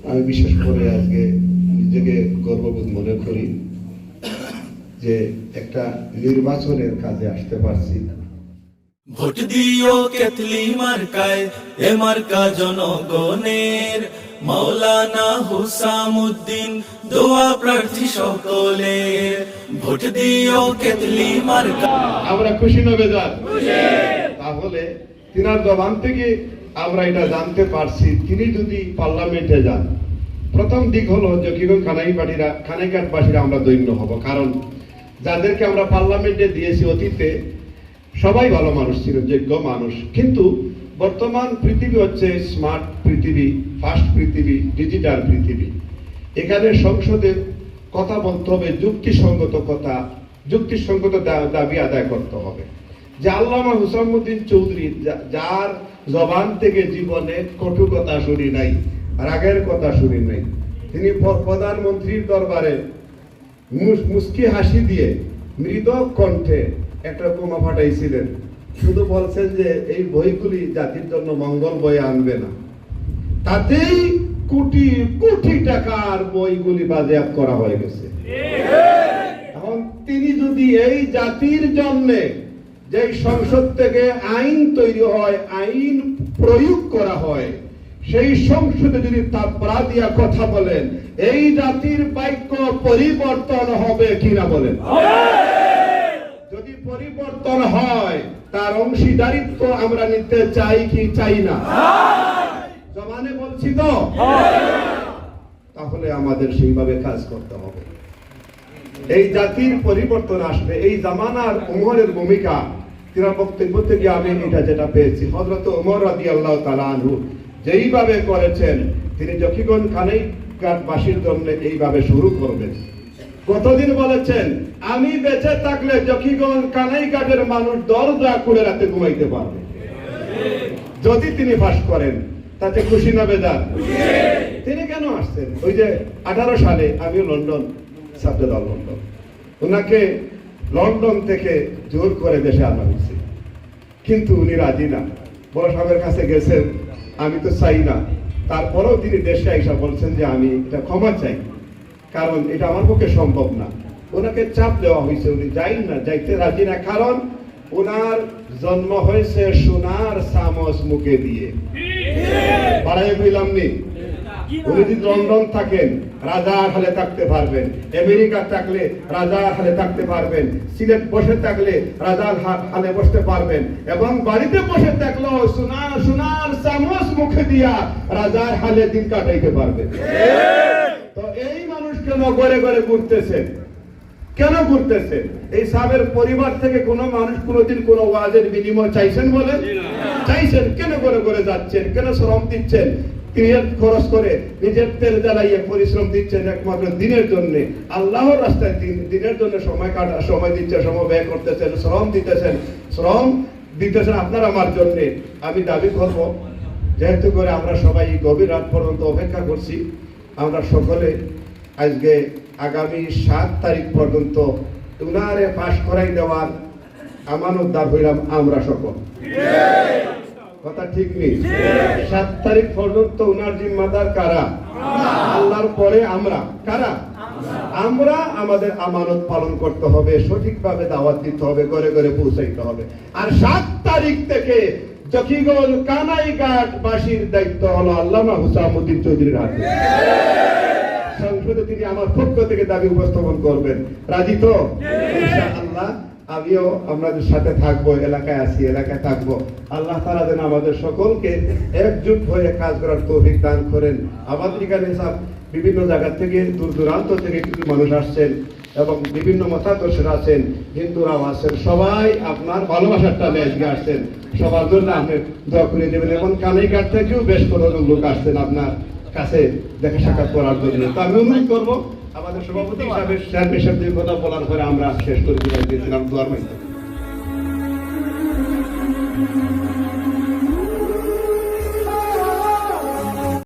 আমি বিশেষ করে আজকে নিজেকে গর্ববোধ মনে করি যে একটা নির্বাচনের কাজে আসতে পারছি। ভোট দিও কেতলি মার্কায়, এ মার্কা জনগণের। মাওলানা হুসামউদ্দিন দোয়া প্রার্থী সকলের। ভোট দিও কেতলি মার্কা। আমরা খুশি না বেজার? তাহলে তিনার জবান থেকে আমরা এটা জানতে পারছি, তিনি যদি পার্লামেন্টে যান, প্রথম দিক হলো জকিগঞ্জ খানাইঘাটবাসীরা আমরা দৈন্য হব। কারণ যাদেরকে আমরা পার্লামেন্টে দিয়েছি অতীতে সবাই ভালো মানুষ ছিল, যোগ্য মানুষ। কিন্তু বর্তমান পৃথিবী হচ্ছে স্মার্ট পৃথিবী, ফাস্ট পৃথিবী, ডিজিটাল পৃথিবী। এখানে সংসদে কথা বলতে হবে, যুক্তিসঙ্গত কথা, যুক্তিসঙ্গত দাবি আদায় করতে হবে। যে আল্লামা হুসামউদ্দিন চৌধুরী, যার জবান থেকে জীবনে কটু কথা শুনি নাই, রাগের কথা শুনি নাই, তিনি প্রধানমন্ত্রীর দরবারে মুস্কি হাসি দিয়ে মৃদ কণ্ঠে একটা বোমা ফাটাইছিলেন। শুধু বলছেন যে এই বইগুলি জাতির জন্য মঙ্গল বয়ে আনবে না, তাতেই কোটি কোটি টাকার বইগুলি বাজেয়াপ্ত করা হয়ে গেছে। এখন তিনি যদি এই জাতির জন্য যে সংসদ থেকে আইন তৈরি হয়, আইন প্রয়োগ করা হয়, সেই সংসদে যদি তাপরা দিয়া কথা বলেন, এই জাতির বাক্য পরিবর্তন হবে কিনা বলেন? যদি পরিবর্তন হয়, তার অংশীদারিত্ব আমরা নিতে চাই কি চাই না? জবানে বলছি তো, তাহলে আমাদের সেইভাবে কাজ করতে হবে। এই জাতির পরিবর্তন আসবে। এই জামানার উমরের ভূমিকা, তিনার বক্তব্য থেকে আমি এটা যেটা পেয়েছি, হযরত ওমর রাদিয়াল্লাহু তাআলা আনহু যেইভাবে করেছেন, তিনি জকিগঞ্জ খানাইঘাটবাসীর জন্য এইভাবে শুরু করবেন। কতদিন বলেছেন, আমি বেঁচে থাকলে জকিগঞ্জ কানাইঘাটের মানুষ দরজা খুলে রাতে ঘুমাইতে পারবে। যদি তিনি ফাঁস করেন, তাতে খুশি না বেজার? তিনি কেন আসছেন? ওই যে 18 সালে আমিও লন্ডন ছাত্রদল লন্ডন, ওনাকে লন্ডন থেকে জোর করে দেশে আনা হয়েছে, কিন্তু উনি রাজি না। বড় সাহেবের কাছে গেছেন, আমি তো চাই না। তারপরেও তিনি দেশে আইসা বলছেন যে আমি এটা ক্ষমা চাই, কারণ এটা আমার পক্ষে সম্ভব না। ওনাকে চাপ দেওয়া হয়েছে, উনি যাইতে রাজি না। কারণ ওনার জন্ম হয়েছে সোনার চামচ মুখে দিয়ে। বাড়াই বললাম নি, উনি যদি লন্ডন থাকেন রাজার হালে থাকতে পারবেন, আমেরিকা থাকলে রাজার হালে থাকতে পারবেন, সিলেট বসে থাকলে রাজার হালে বসতে পারবেন, এবং বাড়িতে বসে থাকলেও সোনার চামচ মুখে দিয়া রাজার হালে দিন কাটাইতে পারবেন। তো এই মানুষ কেন ঘরে ঘরে ঘুরতেছেন? কেন ঘুরতেছেন? এই সাহেবের পরিবার থেকে কোনো মানুষ কোনোদিন কোনো ওয়াজের বিনিময় চাইছেন বলেন? চাইছেন? কেন ঘরে ঘরে যাচ্ছেন? কেন শ্রম দিচ্ছেন? ক্রিয়ার খরচ করে নিজের তেল জ্বালাইয়ে পরিশ্রম দিচ্ছেন একমাত্র দিনের জন্য, আল্লাহর রাস্তায় দিনের জন্য সময় দিচ্ছেন, সময় ব্যয় করতেছেন, শ্রম দিতেছেন আপনার আমার জন্য। আমি দাবি করব, যেহেতু করে আমরা সবাই গভীর রাত পর্যন্ত অপেক্ষা করছি, আমরা সকলে আজকে আগামী 7 তারিখ পর্যন্ত উনারে পাশ করাই দেওয়ার আমানতদার হইলাম আমরা সকল। কথা ঠিক নেই? 7 তারিখ পর্যন্ত উনার জিম্মাদার কারা? আল্লাহর পরে আমরা কারা? আমরা আমাদের আমানত পালন করতে হবে, সঠিকভাবে দাওয়াত দিতে হবে, ঘরে ঘরে পৌঁছাইতে হবে। আর 7 তারিখ থেকে জকিগঞ্জ কানাইঘাটবাসীর দায়িত্ব হলো আল্লামা হুসামউদ্দিন চৌধুরীর হাতে। সংসদে তিনি আমার পক্ষ থেকে দাবি উপস্থাপন করবেন। রাজি তো? ইনশাআল্লাহ আমিও আপনাদের সাথে থাকবো, এলাকায় আছি, এলাকায় থাকবো। আল্লাহ তাআলা যেন আমাদের সকলকে একজুট হয়ে কাজ করার তৌফিক দান করেন। আমাদের এখানে বিভিন্ন জায়গা থেকে, দূর দূরান্ত থেকে কিছু মানুষ আসছেন এবং বিভিন্ন মতাদর্শীরা আছেন, হিন্দুরাও আছেন, সবাই আপনার ভালোবাসার টানে আজকে আসছেন। সবার জন্য আপনি দোয়া করে দেবেন। এবং কানাইঘাট থেকেও বেশ কোনো লোক আসছেন আপনার কাছে দেখা সাক্ষাৎ করার জন্য। তো আমি অনুরোধ করবো, আমাদের সভাপতি হিসাবে চেয়ারম্যান কথা বলার পরে আমরা শেষ করে দিয়েছিলাম দোয়ার মাধ্যমে।